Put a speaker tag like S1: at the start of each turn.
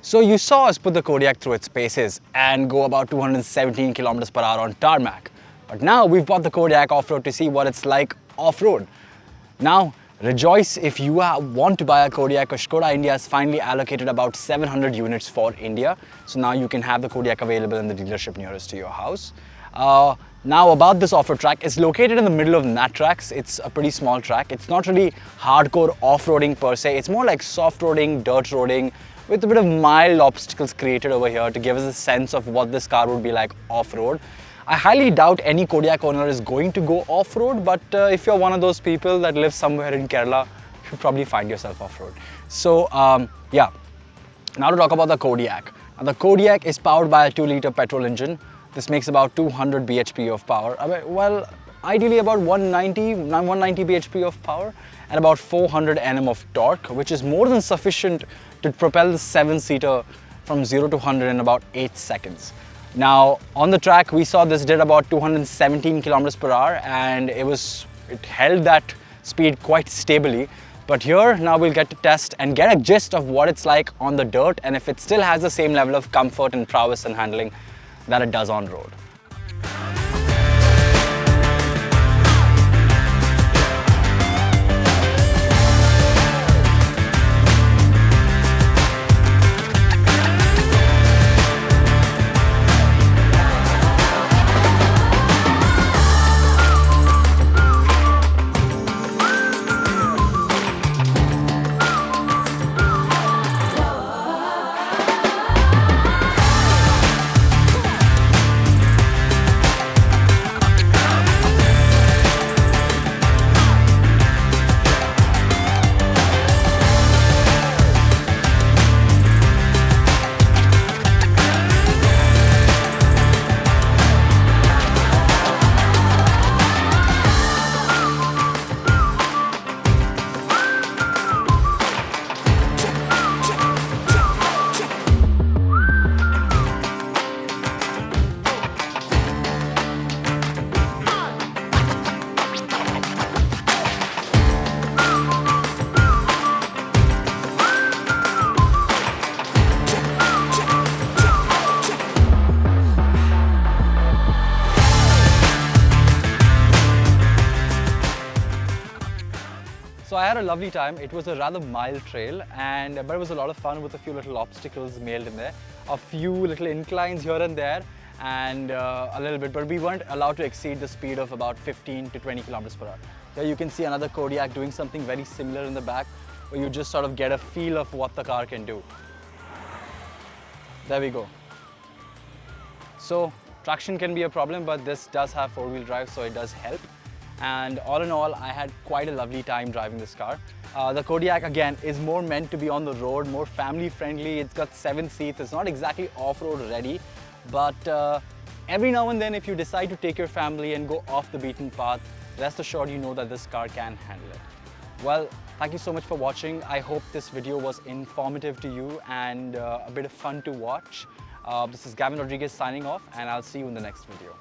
S1: So you saw us put the Kodiaq through its paces and go about 217 kilometers per hour on tarmac. But now we've bought the Kodiaq off-road to see what it's like off-road. Now, rejoice if you want to buy a Kodiaq, because Skoda India has finally allocated about 700 units for India. So now you can have the Kodiaq available in the dealership nearest to your house. Now about this off-road track, it's located in the middle of nat tracks. It's a pretty small track. It's not really hardcore off-roading per se. It's more like soft-roading, dirt roading, with a bit of mild obstacles created over here to give us a sense of what this car would be like off-road. I highly doubt any Kodiaq owner is going to go off-road, but if you're one of those people that live somewhere in Kerala, you should probably find yourself off-road. So yeah, now to talk about the Kodiaq. Now, the Kodiaq is powered by a 2-liter petrol engine. This makes about 200 bhp of power. Well, ideally about 190 bhp of power and about 400 Nm of torque, which is more than sufficient to propel the 7-seater from 0 to 100 in about 8 seconds. Now, on the track, we saw this did about 217 kilometers per hour, and it held that speed quite stably. But here, now we'll get to test and get a gist of what it's like on the dirt and if it still has the same level of comfort and prowess and handling that it does on road. So I had a lovely time. It was a rather mild trail, but it was a lot of fun with a few little obstacles mailed in there, a few little inclines here and there, and a little bit, but we weren't allowed to exceed the speed of about 15 to 20 kilometers per hour. Here you can see another Kodiaq doing something very similar in the back, where you just sort of get a feel of what the car can do. There we go. So traction can be a problem, but this does have 4-wheel drive, so it does help. And all in all, I had quite a lovely time driving this car. The Kodiaq, again, is more meant to be on the road, more family friendly. It's got 7 seats. It's not exactly off-road ready, but every now and then, if you decide to take your family and go off the beaten path, rest assured you know that this car can handle it. Well, thank you so much for watching. I hope this video was informative to you and a bit of fun to watch. This is Gavin Rodriguez signing off, and I'll see you in the next video.